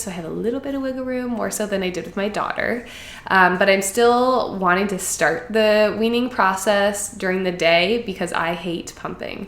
So I have a little bit of wiggle room, more so than I did with my daughter. But I'm still wanting to start the weaning process during the day because I hate pumping.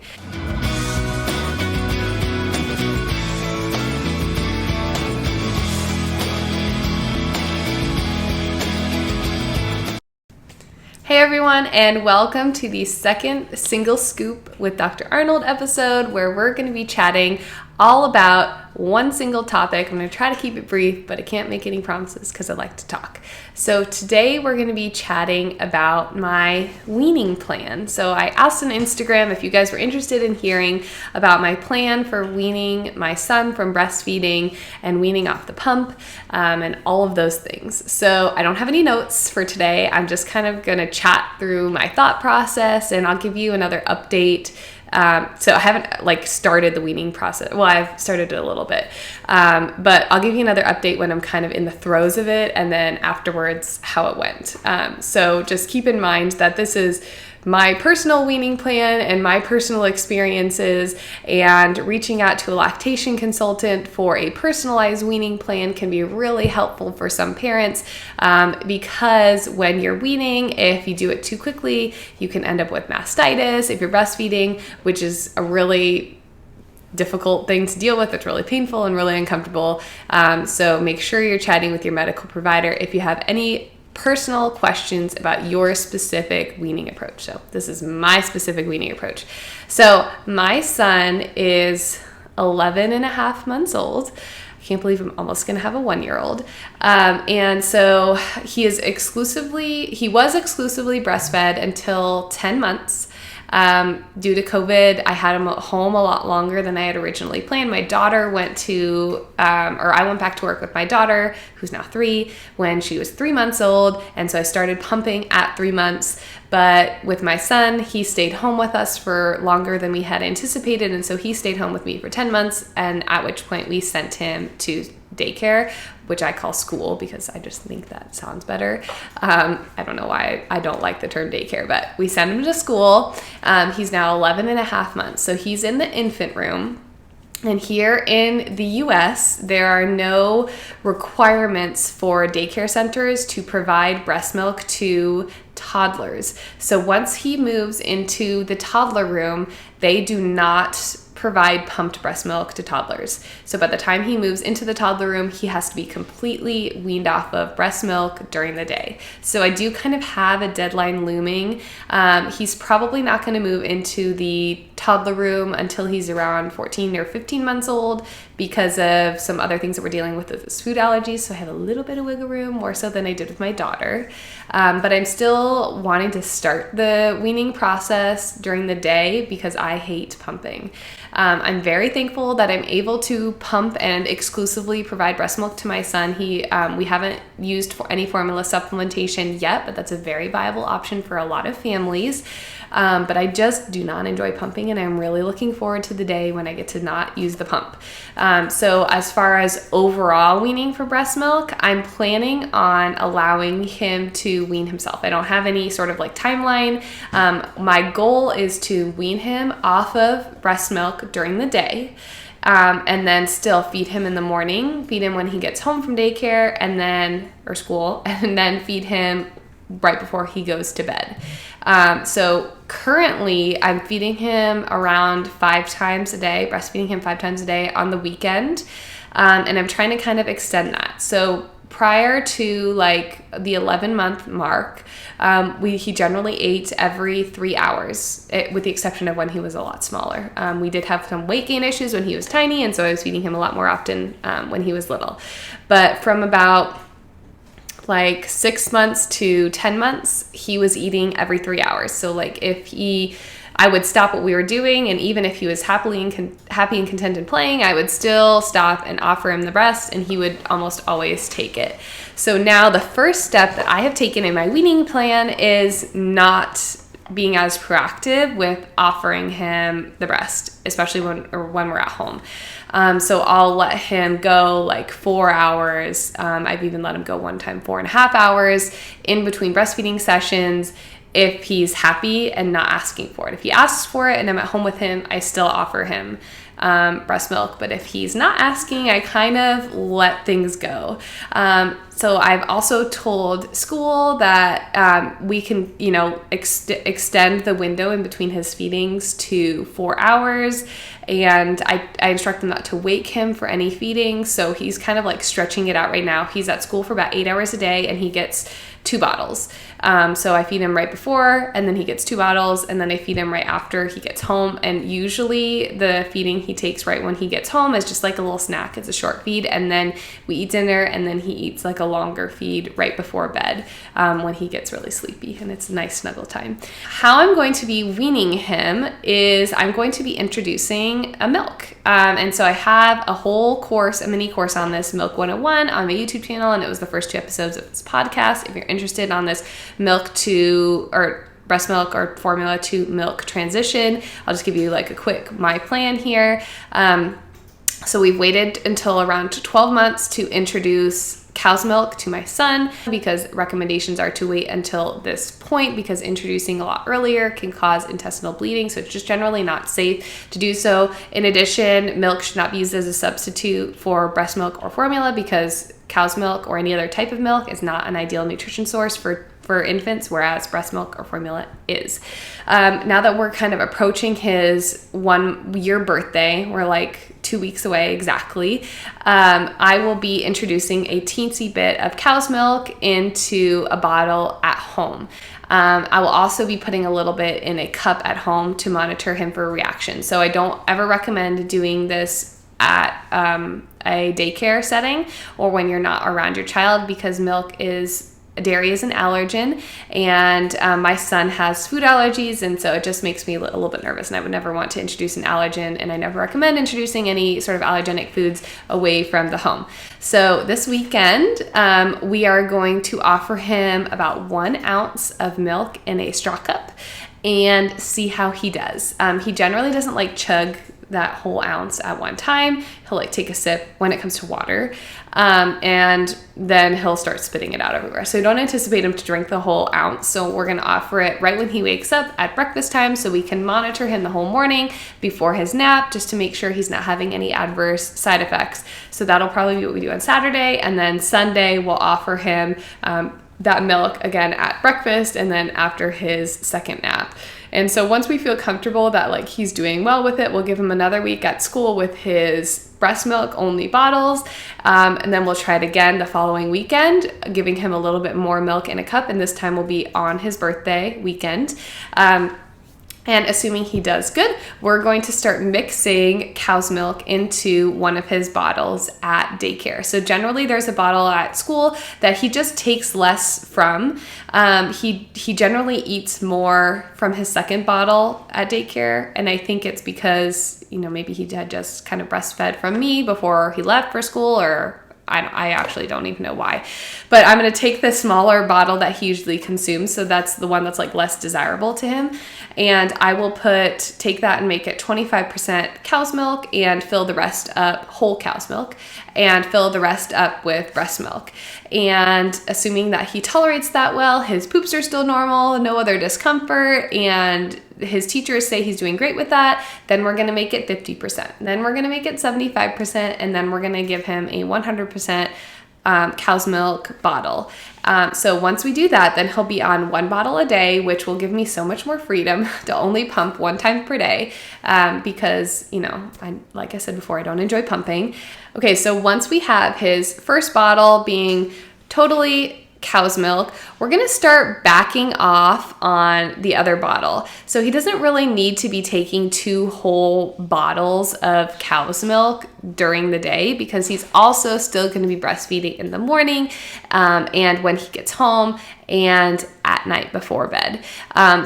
Hey everyone, and welcome to the second Single Scoop with Dr. Arnold episode, where we're going to be chatting all about one single topic. I'm going to try to keep it brief, but I can't make any promises because I like to talk. So today we're going to be chatting about my weaning plan. So I asked on Instagram if you guys were interested in hearing about my plan for weaning my son from breastfeeding and weaning off the pump, and all of those things. So I don't have any notes for today. I'm just kind of going to chat through my thought process, and I'll give you another update. So I haven't started the weaning process. Well, I've started it a little bit, but I'll give you another update when I'm kind of in the throes of it, and then afterwards how it went. So just keep in mind that this is my personal weaning plan and my personal experiences, and reaching out to a lactation consultant for a personalized weaning plan can be really helpful for some parents, because when you're weaning, if you do it too quickly, you can end up with mastitis if you're breastfeeding, which is a really difficult thing to deal with. It's really painful and really uncomfortable. So make sure you're chatting with your medical provider if you have any personal questions about your specific weaning approach. So this is my specific weaning approach. So my son is 11 and a half months old. I can't believe I'm almost going to have a 1-year-old. And so he was exclusively breastfed until 10 months. Due to COVID, I had him at home a lot longer than I had originally planned. My daughter went to, I went back to work with my daughter, who's now 3, when she was 3 months old. And so I started pumping at 3 months. But with my son, he stayed home with us for longer than we had anticipated. And so he stayed home with me for 10 months, and at which point we sent him to daycare, which I call school because I just think that sounds better. I don't know why I don't like the term daycare, but we sent him to school. He's now 11 and a half months. So he's in the infant room. And here in the US, there are no requirements for daycare centers to provide breast milk to toddlers. So once he moves into the toddler room, they do not provide pumped breast milk to toddlers. So by the time he moves into the toddler room, he has to be completely weaned off of breast milk during the day. So I do kind of have a deadline looming. He's probably not going to move into the toddler room until he's around 14 or 15 months old because of some other things that we're dealing with his food allergies. So I have a little bit of wiggle room, more so than I did with my daughter. But I'm still wanting to start the weaning process during the day because I hate pumping. I'm very thankful that I'm able to pump and exclusively provide breast milk to my son. We haven't used any formula supplementation yet, but that's a very viable option for a lot of families. But I just do not enjoy pumping, and I'm really looking forward to the day when I get to not use the pump. So as far as overall weaning for breast milk, I'm planning on allowing him to wean himself. I don't have any sort of timeline. My goal is to wean him off of breast milk during the day, and then still feed him in the morning, feed him when he gets home from daycare or school, and then feed him right before he goes to bed. So currently I'm feeding him around 5 times a day, breastfeeding him 5 times a day on the weekend. And I'm trying to kind of extend that. So prior to the 11-month mark, he generally ate every 3 hours, with the exception of when he was a lot smaller. We did have some weight gain issues when he was tiny, and so I was feeding him a lot more often when he was little. But from about 6 months to 10 months, he was eating every 3 hours. So I would stop what we were doing, and even if he was happy and content in playing, I would still stop and offer him the breast, and he would almost always take it. So now the first step that I have taken in my weaning plan is not being as proactive with offering him the breast, especially when we're at home. So I'll let him go 4 hours. I've even let him go one time 4.5 hours in between breastfeeding sessions if he's happy and not asking for it. If he asks for it and I'm at home with him, I still offer him breast milk. But if he's not asking, I kind of let things go. So I've also told school that we can, extend the window in between his feedings to 4 hours. And I instruct them not to wake him for any feeding. So he's kind of like stretching it out right now. He's at school for about 8 hours a day, and he gets 2 bottles. So I feed him right before, and then he gets 2 bottles, and then I feed him right after he gets home. And usually the feeding he takes right when he gets home is just like a little snack. It's a short feed, and then we eat dinner, and then he eats like a longer feed right before bed when he gets really sleepy, and it's a nice snuggle time. How I'm going to be weaning him is I'm going to be introducing a milk. And so I have a whole course, a mini course on this, Milk 101, on my YouTube channel, and it was the first 2 episodes of this podcast. If you're interested on this breast milk or formula to milk transition, I'll just give you like a quick my plan here. So we've waited until around 12 months to introduce cow's milk to my son, because recommendations are to wait until this point, because introducing a lot earlier can cause intestinal bleeding. So it's just generally not safe to do so. In addition, milk should not be used as a substitute for breast milk or formula, because cow's milk or any other type of milk is not an ideal nutrition source for infants, whereas breast milk or formula is. Now that we're kind of approaching his 1-year birthday, we're like 2 weeks away exactly, I will be introducing a teensy bit of cow's milk into a bottle at home. I will also be putting a little bit in a cup at home to monitor him for reaction. So I don't ever recommend doing this at a daycare setting or when you're not around your child, because dairy is an allergen, and my son has food allergies, and so it just makes me a little bit nervous, and I would never want to introduce an allergen, and I never recommend introducing any sort of allergenic foods away from the home. So this weekend, we are going to offer him about 1 ounce of milk in a straw cup and see how he does. He generally doesn't like chug that whole ounce at one time. He'll like take a sip when it comes to water, and then he'll start spitting it out everywhere. So don't anticipate him to drink the whole ounce. So we're going to offer it right when he wakes up at breakfast time, so we can monitor him the whole morning before his nap, just to make sure he's not having any adverse side effects. So that'll probably be what we do on Saturday, and then Sunday we'll offer him that milk again at breakfast, and then after his second nap. And so once we feel comfortable that like he's doing well with it, we'll give him another week at school with his breast milk only bottles. And then we'll try it again the following weekend, giving him a little bit more milk in a cup. And this time will be on his birthday weekend. And assuming he does good, we're going to start mixing cow's milk into one of his bottles at daycare. So generally there's a bottle at school that he just takes less from. He generally eats more from his second bottle at daycare. And I think it's because, maybe he had just kind of breastfed from me before he left for school, or I actually don't even know why. But I'm going to take the smaller bottle that he usually consumes. So that's the one that's like less desirable to him. And I will take that and make it 25% cow's milk and fill the rest up whole cow's milk and fill the rest up with breast milk. And assuming that he tolerates that well, his poops are still normal, no other discomfort, and his teachers say he's doing great with that, then we're going to make it 50%. Then we're going to make it 75%, and then we're going to give him a 100% cow's milk bottle. So once we do that, then he'll be on 1 bottle a day, which will give me so much more freedom to only pump 1 time per day, because, like I said before, I don't enjoy pumping. Okay, so once we have his first bottle being totally cow's milk, we're going to start backing off on the other bottle. So he doesn't really need to be taking 2 whole bottles of cow's milk during the day, because he's also still going to be breastfeeding in the morning, and when he gets home, and at night before bed.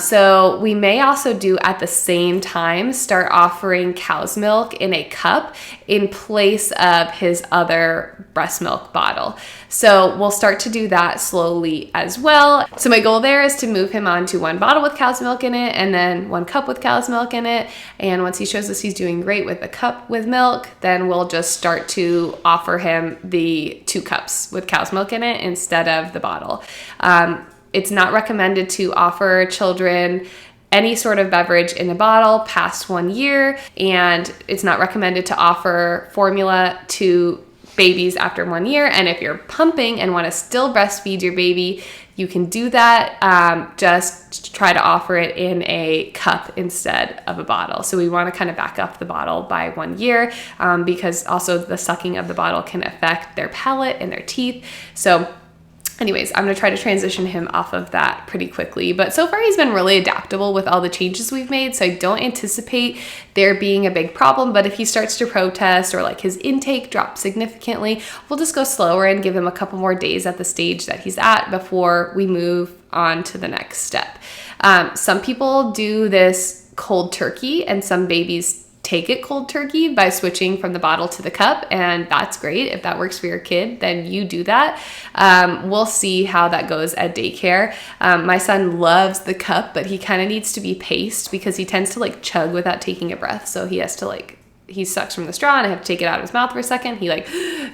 So we may also do at the same time start offering cow's milk in a cup in place of his other breast milk bottle. So we'll start to do that slowly as well. So my goal there is to move him on to 1 bottle with cow's milk in it, and then 1 cup with cow's milk in it. And once he shows us he's doing great with the cup with milk, then we'll just start to offer him the 2 cups with cow's milk in it instead of the bottle. It's not recommended to offer children any sort of beverage in a bottle past 1 year, and it's not recommended to offer formula to babies after 1 year. And if you're pumping and want to still breastfeed your baby, you can do that. Just try to offer it in a cup instead of a bottle. So we want to kind of back up the bottle by 1 year, because also the sucking of the bottle can affect their palate and their teeth. So anyways, I'm going to try to transition him off of that pretty quickly. But so far, he's been really adaptable with all the changes we've made. So I don't anticipate there being a big problem. But if he starts to protest or like his intake drops significantly, we'll just go slower and give him a couple more days at the stage that he's at before we move on to the next step. Some people do this cold turkey, and some babies take it cold turkey by switching from the bottle to the cup, and that's great. If that works for your kid, then you do that. We'll see how that goes at daycare. My son loves the cup, but he kind of needs to be paced because he tends to like chug without taking a breath. So he has to he sucks from the straw and I have to take it out of his mouth for a second. He like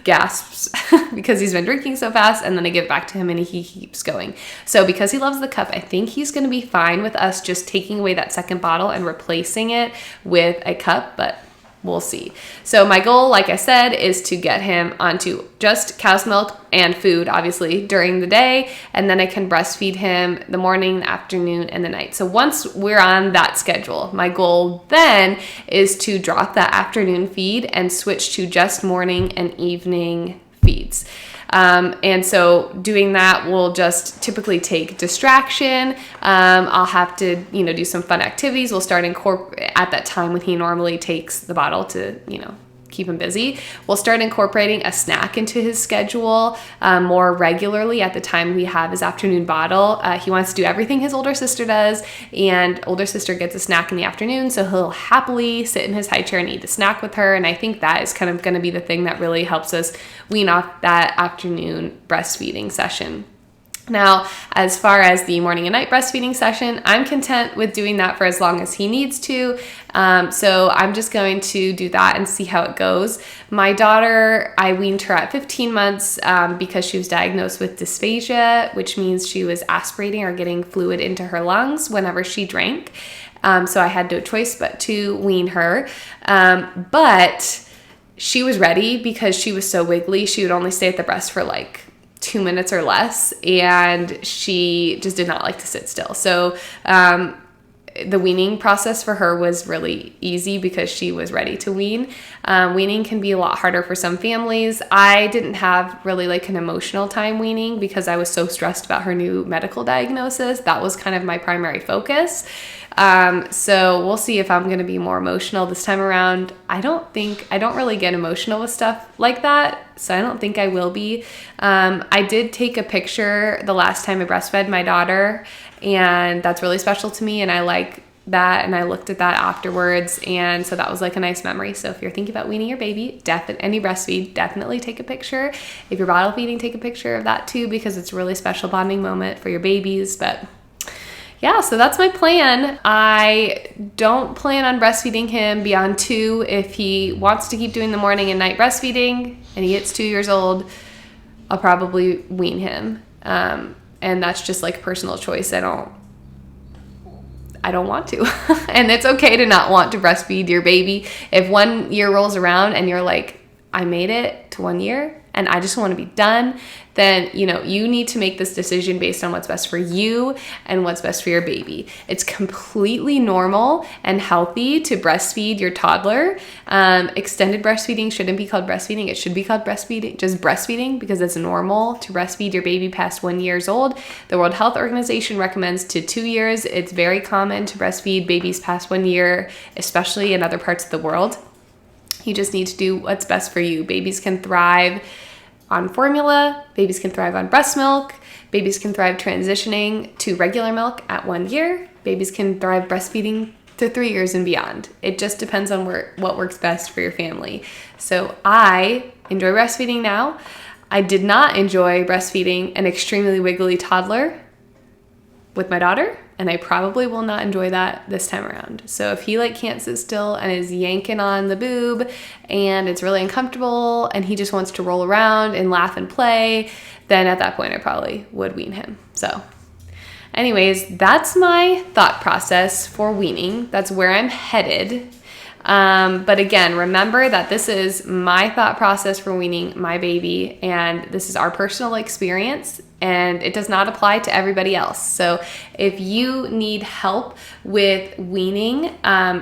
gasps because he's been drinking so fast, and then I give it back to him and he keeps going. So because he loves the cup, I think he's going to be fine with us just taking away that second bottle and replacing it with a cup, but we'll see. So my goal, like I said, is to get him onto just cow's milk and food, obviously, during the day, and then I can breastfeed him the morning, the afternoon, and the night. So once we're on that schedule, my goal then is to drop that afternoon feed and switch to just morning and evening feeds. And so doing that will just typically take distraction. I'll have to, do some fun activities. We'll start at that time when he normally takes the bottle to, keep him busy. We'll start incorporating a snack into his schedule more regularly at the time we have his afternoon bottle. He wants to do everything his older sister does, and older sister gets a snack in the afternoon, so he'll happily sit in his high chair and eat the snack with her. And I think that is kind of going to be the thing that really helps us wean off that afternoon breastfeeding session. Now, as far as the morning and night breastfeeding session, I'm content with doing that for as long as he needs to. So I'm just going to do that and see how it goes. My daughter, I weaned her at 15 months because she was diagnosed with dysphagia, which means she was aspirating or getting fluid into her lungs whenever she drank. So I had no choice but to wean her. But she was ready because she was so wiggly. She would only stay at the breast for 2 minutes or less, and she just did not like to sit still. So the weaning process for her was really easy because she was ready to wean. Weaning can be a lot harder for some families. I didn't have really an emotional time weaning because I was so stressed about her new medical diagnosis. That was kind of my primary focus. So we'll see if I'm going to be more emotional this time around. I don't really get emotional with stuff like that, so I don't think I will be. I did take a picture the last time I breastfed my daughter, and that's really special to me, and I like that, and I looked at that afterwards, and so that was a nice memory. So if you're thinking about weaning your baby, and you breastfeed, definitely take a picture. If you're bottle feeding, take a picture of that too, because it's a really special bonding moment for your babies. But yeah, so that's my plan. I don't plan on breastfeeding him beyond 2. If he wants to keep doing the morning and night breastfeeding and he gets 2 years old, I'll probably wean him. And that's just personal choice. I don't want to. And it's okay to not want to breastfeed your baby. If 1 year rolls around and you're like, I made it to 1 year and I just want to be done, then, you need to make this decision based on what's best for you and what's best for your baby. It's completely normal and healthy to breastfeed your toddler. Extended breastfeeding shouldn't be called breastfeeding. It should be called breastfeeding, because it's normal to breastfeed your baby past 1 year old. The World Health Organization recommends to 2 years. It's very common to breastfeed babies past 1 year, especially in other parts of the world. You just need to do what's best for you. Babies can thrive on formula, babies can thrive on breast milk, babies can thrive transitioning to regular milk at 1 year, babies can thrive breastfeeding to 3 years and beyond. It just depends on what works best for your family. So I enjoy breastfeeding now. I did not enjoy breastfeeding an extremely wiggly toddler with my daughter, and I probably will not enjoy that this time around. So if he can't sit still and is yanking on the boob and it's really uncomfortable and he just wants to roll around and laugh and play, then at that point I probably would wean him. So Anyways, that's my thought process for weaning. That's where I'm headed. But again, remember that this is my thought process for weaning my baby, and this is our personal experience, and it does not apply to everybody else. So if you need help with weaning,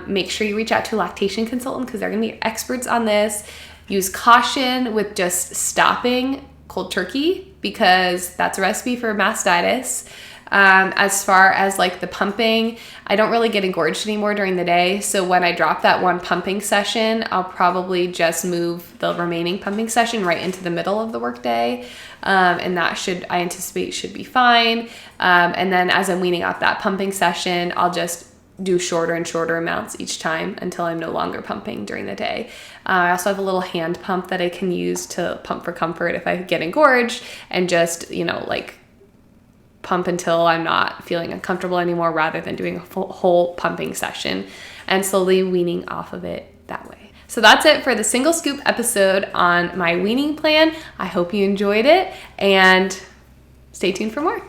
make sure you reach out to a lactation consultant because they're going to be experts on this. Use caution with just stopping cold turkey because that's a recipe for mastitis. As far as like the pumping, I don't really get engorged anymore during the day. So when I drop that one pumping session, I'll probably just move the remaining pumping session right into the middle of the workday. And that I anticipate should be fine. And then as I'm weaning off that pumping session, I'll just do shorter and shorter amounts each time until I'm no longer pumping during the day. I also have a little hand pump that I can use to pump for comfort if I get engorged and just, like pump until I'm not feeling uncomfortable anymore rather than doing a whole pumping session and slowly weaning off of it that way. So that's it for the single scoop episode on my weaning plan. I hope you enjoyed it and stay tuned for more.